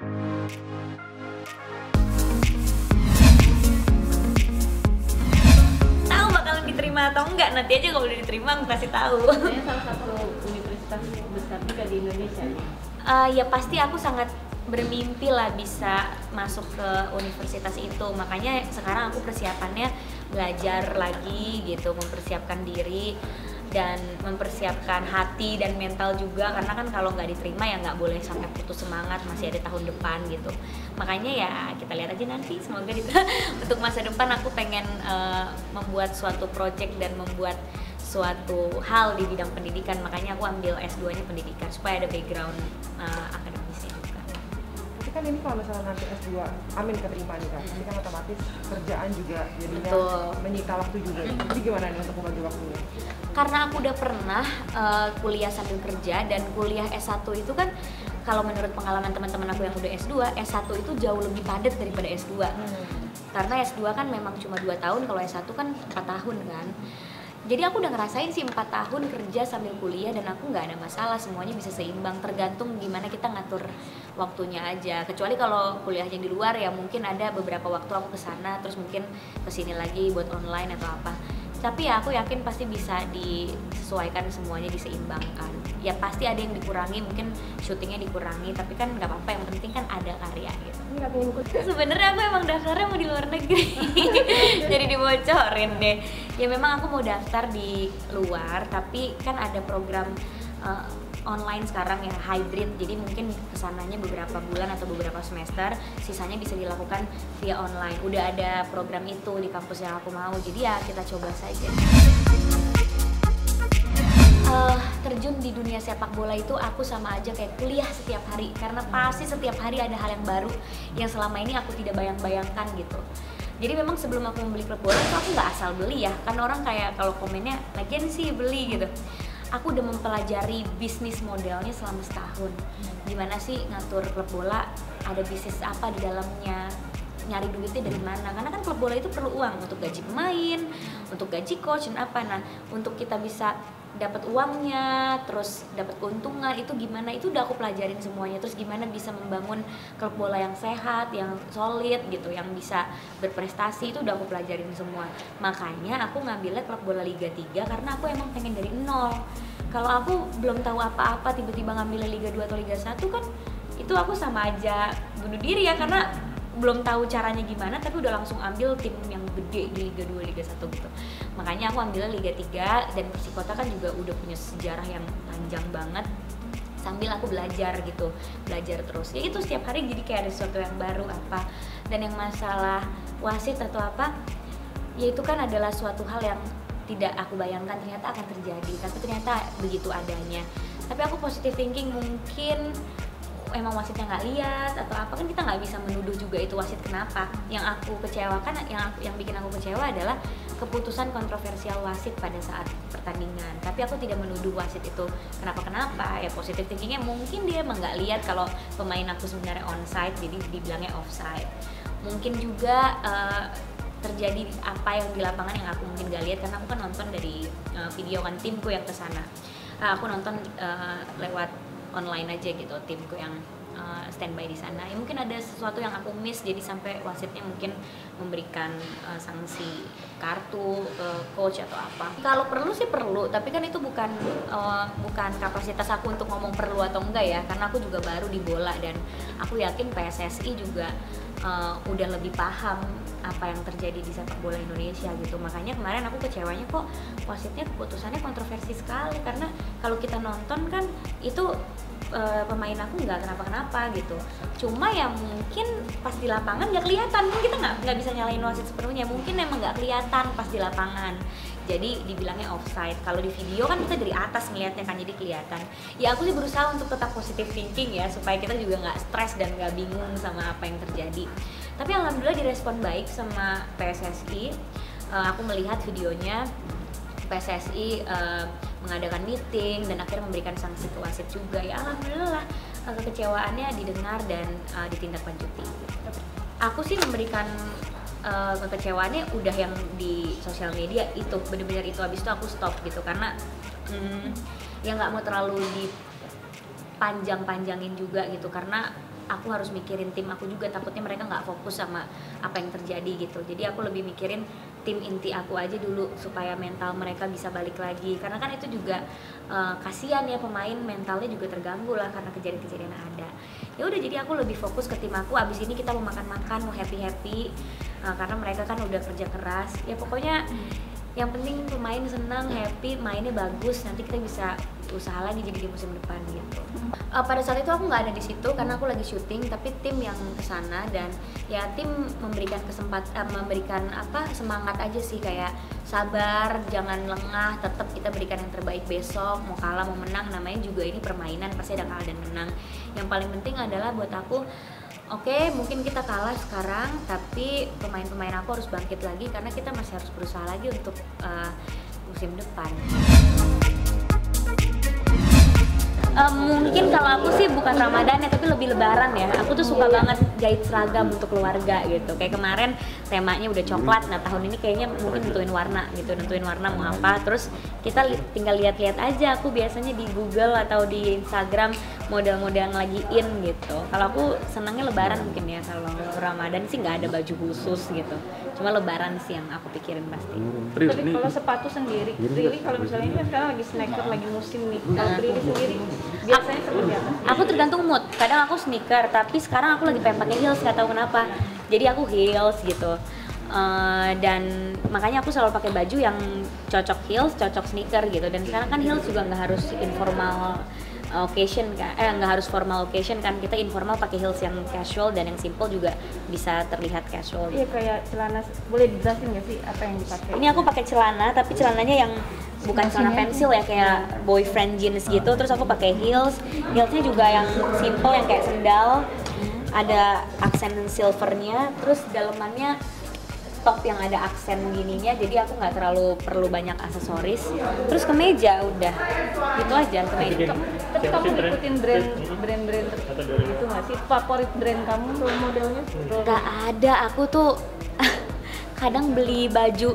Tahu bakalan diterima atau enggak, nanti aja kalau udah diterima aku kasih tahu. Saya salah satu universitas besar juga di Indonesia. Ya pasti aku sangat bermimpi lah bisa masuk ke universitas itu, makanya sekarang aku persiapannya belajar lagi gitu, mempersiapkan diri dan mempersiapkan hati dan mental juga, karena kan kalau nggak diterima ya nggak boleh sampai putus semangat, masih ada tahun depan gitu. Makanya ya kita lihat aja nanti, semoga untuk masa depan aku pengen membuat suatu project dan membuat suatu hal di bidang pendidikan, makanya aku ambil S2-nya pendidikan supaya ada background akademisnya juga. Tapi kan ini kalau misalnya nanti S2, amin keterima nih kan, ini kan otomatis kerjaan juga jadinya menyita waktu juga. Jadi gimana nih untuk membagi waktunya? Karena aku udah pernah kuliah sambil kerja, dan kuliah S1 itu kan kalau menurut pengalaman teman-teman aku yang udah S2, S1 itu jauh lebih padat daripada S2. Karena S2 kan memang cuma 2 tahun, kalau S1 kan 4 tahun kan. Jadi aku udah ngerasain sih 4 tahun kerja sambil kuliah, dan aku nggak ada masalah, semuanya bisa seimbang, tergantung gimana kita ngatur waktunya aja. Kecuali kalau kuliahnya di luar ya mungkin ada beberapa waktu aku kesana, terus mungkin kesini lagi buat online atau apa. Tapi ya aku yakin pasti bisa disesuaikan, semuanya diseimbangkan. Ya pasti ada yang dikurangi, mungkin syutingnya dikurangi, tapi kan nggak apa-apa, yang penting kan ada karya gitu. Ini katanya ikut. Sebenarnya aku emang daftarnya mau di luar negeri. Jadi dibocorin deh. Ya memang aku mau daftar di luar, tapi kan ada program online sekarang ya, hybrid. Jadi mungkin kesananya beberapa bulan atau beberapa semester, sisanya bisa dilakukan via online. Udah ada program itu di kampus yang aku mau, jadi ya kita coba saja. Terjun di dunia sepak bola itu aku sama aja kayak kuliah setiap hari, karena pasti setiap hari ada hal yang baru yang selama ini aku tidak bayang-bayangkan gitu. Jadi memang sebelum aku membeli klub bola itu aku nggak asal beli ya, kan orang kayak kalau komennya lagian sih beli gitu. Aku udah mempelajari bisnis modelnya selama setahun. Gimana sih ngatur klub bola, ada bisnis apa di dalamnya, nyari duitnya dari mana, karena kan klub bola itu perlu uang untuk gaji pemain, untuk gaji coach dan apa. Nah, untuk kita bisa dapat uangnya, terus dapat keuntungan itu gimana, itu udah aku pelajarin semuanya. Terus gimana bisa membangun klub bola yang sehat, yang solid gitu, yang bisa berprestasi, itu udah aku pelajarin semua. Makanya aku ngambilnya klub bola Liga 3 karena aku emang pengen dari nol. Kalau aku belum tahu apa-apa tiba-tiba ngambilnya Liga 2 atau Liga 1 kan itu aku sama aja bunuh diri ya, karena belum tahu caranya gimana, tapi udah langsung ambil tim yang gede di Liga 2, Liga 1 gitu. Makanya aku ambilnya Liga 3, dan Persikota kan juga udah punya sejarah yang panjang banget. Sambil aku belajar gitu, belajar terus. Ya itu setiap hari jadi kayak ada sesuatu yang baru apa. Dan yang masalah wasit atau apa, ya itu kan adalah suatu hal yang tidak aku bayangkan ternyata akan terjadi, tapi ternyata begitu adanya. Tapi aku positive thinking, mungkin emang wasitnya nggak lihat atau apa, kan kita nggak bisa menuduh juga itu wasit kenapa. Yang aku kecewakan, yang bikin aku kecewa adalah keputusan kontroversial wasit pada saat pertandingan. Tapi aku tidak menuduh wasit itu kenapa, ya positive thinkingnya mungkin dia emang nggak lihat kalau pemain aku sebenarnya onside, jadi dibilangnya offside. Mungkin juga terjadi apa yang di lapangan yang aku mungkin gak lihat, karena aku kan nonton dari video kan timku yang kesana. Aku nonton lewat online aja gitu, timku yang standby di sana. Ya mungkin ada sesuatu yang aku miss, jadi sampai wasitnya mungkin memberikan sanksi kartu ke coach atau apa. Kalau perlu sih perlu, tapi kan itu bukan kapasitas aku untuk ngomong perlu atau enggak ya, karena aku juga baru di bola, dan aku yakin PSSI juga udah lebih paham apa yang terjadi di sepak bola Indonesia gitu. Makanya kemarin aku kecewanya kok wasitnya keputusannya kontroversi sekali, karena kalau kita nonton kan itu pemain aku nggak kenapa-kenapa gitu. Cuma ya mungkin pas di lapangan nggak kelihatan, mungkin kita nggak bisa nyalain wasit sepenuhnya, mungkin emang nggak kelihatan pas di lapangan, jadi dibilangnya offside. Kalau di video kan kita dari atas ngelihatnya kan, jadi kelihatan. Ya aku sih berusaha untuk tetap positive thinking ya, supaya kita juga nggak stres dan nggak bingung sama apa yang terjadi. Tapi alhamdulillah direspon baik sama PSSI. Aku melihat videonya, PSSI mengadakan meeting dan akhirnya memberikan sanksi ke wasit juga. Ya alhamdulillah kekecewaannya didengar dan ditindaklanjuti. Aku sih memberikan kekecewaannya udah yang di sosial media itu, bener-bener itu, habis itu aku stop gitu, karena ya nggak mau terlalu dipanjang-panjangin juga gitu, karena aku harus mikirin tim aku juga, takutnya mereka nggak fokus sama apa yang terjadi gitu. Jadi aku lebih mikirin tim inti aku aja dulu supaya mental mereka bisa balik lagi, karena kan itu juga kasihan ya, pemain mentalnya juga terganggu lah karena kejadian-kejadian yang ada. Ya udah, jadi aku lebih fokus ke tim aku. Abis ini kita mau makan-makan, mau happy-happy, karena mereka kan udah kerja keras ya. Pokoknya yang penting pemain senang, happy, mainnya bagus, nanti kita bisa usaha lagi jadi di musim depan gitu. Pada saat itu aku nggak ada di situ karena aku lagi syuting, tapi tim yang kesana, dan ya tim memberikan memberikan semangat aja sih, kayak sabar, jangan lengah, tetap kita berikan yang terbaik besok, mau kalah mau menang, namanya juga ini permainan, pasti ada kalah dan menang. Yang paling penting adalah buat aku, oke, mungkin kita kalah sekarang, tapi pemain-pemain aku harus bangkit lagi karena kita masih harus berusaha lagi untuk musim depan. Mungkin kalau aku sih bukan Ramadan ya, tapi lebih Lebaran ya. Aku tuh suka banget jahit seragam untuk keluarga gitu. Kayak kemarin temanya udah coklat, nah tahun ini kayaknya mungkin nentuin warna gitu, nentuin warna mau apa. Terus kita tinggal lihat-lihat aja. Aku biasanya di Google atau di Instagram model-model yang lagi in gitu. Kalau aku senangnya Lebaran mungkin ya. Kalau Ramadan sih nggak ada baju khusus gitu. Cuma Lebaran sih yang aku pikirin pasti. Tapi kalau sepatu sendiri, Prilly kalau misalnya ini kan sekarang lagi sneaker, lagi musim nih. Kalau Prilly sendiri biasanya seperti apa? Aku tergantung mood. Kadang aku sneaker, tapi sekarang aku lagi pengen pakai heels, nggak tahu kenapa. Jadi aku heels gitu. Dan makanya aku selalu pakai baju yang cocok heels, cocok sneaker gitu. Dan sekarang kan heels juga nggak harus informal occasion kan, nggak harus formal occasion kan, kita informal pakai heels yang casual dan yang simple juga bisa terlihat casual. Iya, kayak celana, boleh dijelasin nggak sih apa yang dipakai? Ini aku pakai celana, tapi celananya yang bukan celana pensil ya, kayak boyfriend jeans gitu. Terus aku pakai heelsnya juga yang simple, yang kayak sendal, ada aksen silvernya, terus dalemannya top yang ada aksen gininya, jadi aku nggak terlalu perlu banyak aksesoris. Terus kemeja udah gitu aja, kemeja. Tapi kamu ngikutin brand-brand itu nggak sih? Favorit brand kamu role modelnya? Gak ada, aku tuh kadang beli baju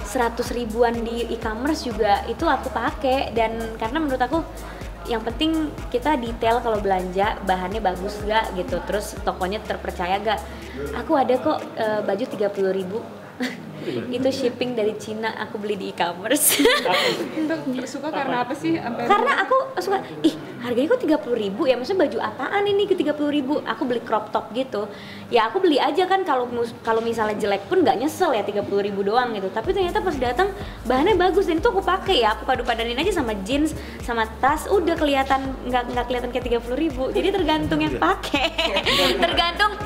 100 ribuan di e-commerce juga itu aku pakai, dan karena menurut aku yang penting kita detail kalau belanja, bahannya bagus gak gitu, terus tokonya terpercaya gak. Aku ada kok baju 30 ribu itu shipping dari Cina, aku beli di e-commerce. Suka karena apa sih? Karena aku suka, harganya kok 30 ribu ya, maksudnya baju apaan ini ke 30 ribu. Aku beli crop top gitu, ya aku beli aja kan, kalau misalnya jelek pun nggak nyesel ya, 30 ribu doang gitu. Tapi ternyata pas datang bahannya bagus, dan itu aku pakai ya, aku padu-padanin aja sama jeans sama tas, udah kelihatan nggak kelihatan kayak 30 ribu. Jadi tergantung yang pakai.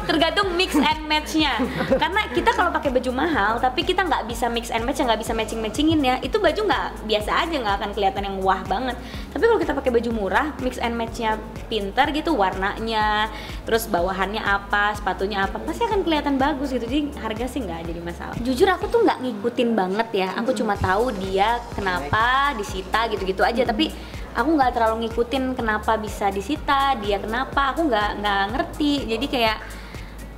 tergantung mix and match-nya. Karena kita kalau pakai baju mahal tapi kita nggak bisa mix and match, nggak bisa matching-matchingin ya, itu baju nggak biasa aja, nggak akan kelihatan yang wah banget. Tapi kalau kita pakai baju murah, mix and match-nya pintar gitu, warnanya, terus bawahannya apa, sepatunya apa, pasti akan kelihatan bagus gitu. Jadi harga sih nggak jadi masalah. Jujur aku tuh nggak ngikutin banget ya, aku cuma tahu dia kenapa disita gitu-gitu aja, tapi aku nggak terlalu ngikutin kenapa bisa disita, dia kenapa, aku nggak ngerti. Jadi kayak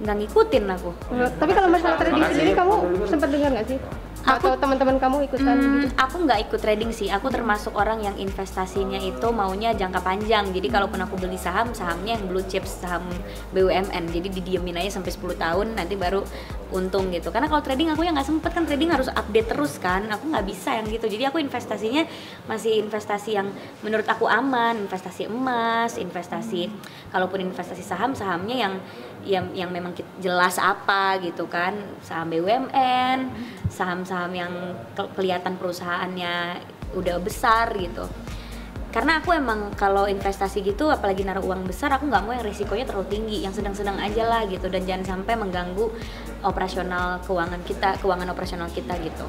nggak ngikutin aku. Tapi kalau masalah trading sendiri kamu sempat dengar nggak sih? Atau teman-teman kamu ikutan gitu? Aku nggak ikut trading sih, aku termasuk orang yang investasinya itu maunya jangka panjang. Jadi kalaupun aku beli sahamnya yang blue chips, saham BUMN, jadi didiemin aja sampai 10 tahun nanti baru untung gitu. Karena kalau trading aku yang nggak sempet kan, trading harus update terus kan, aku nggak bisa yang gitu. Jadi aku investasinya masih investasi yang menurut aku aman, investasi emas, investasi kalaupun investasi sahamnya yang memang jelas apa gitu kan, saham BUMN, saham-saham yang kelihatan perusahaannya udah besar gitu. Karena aku emang kalau investasi gitu, apalagi naruh uang besar, aku nggak mau yang risikonya terlalu tinggi, yang sedang-sedang aja lah gitu, dan jangan sampai mengganggu keuangan operasional kita gitu.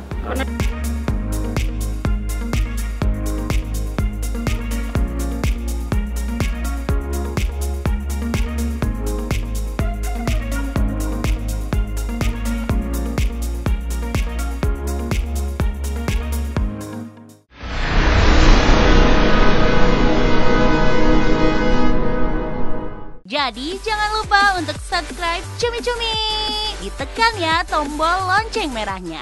Jadi jangan lupa untuk subscribe Cumi Cumi. Ditekan ya tombol lonceng merahnya.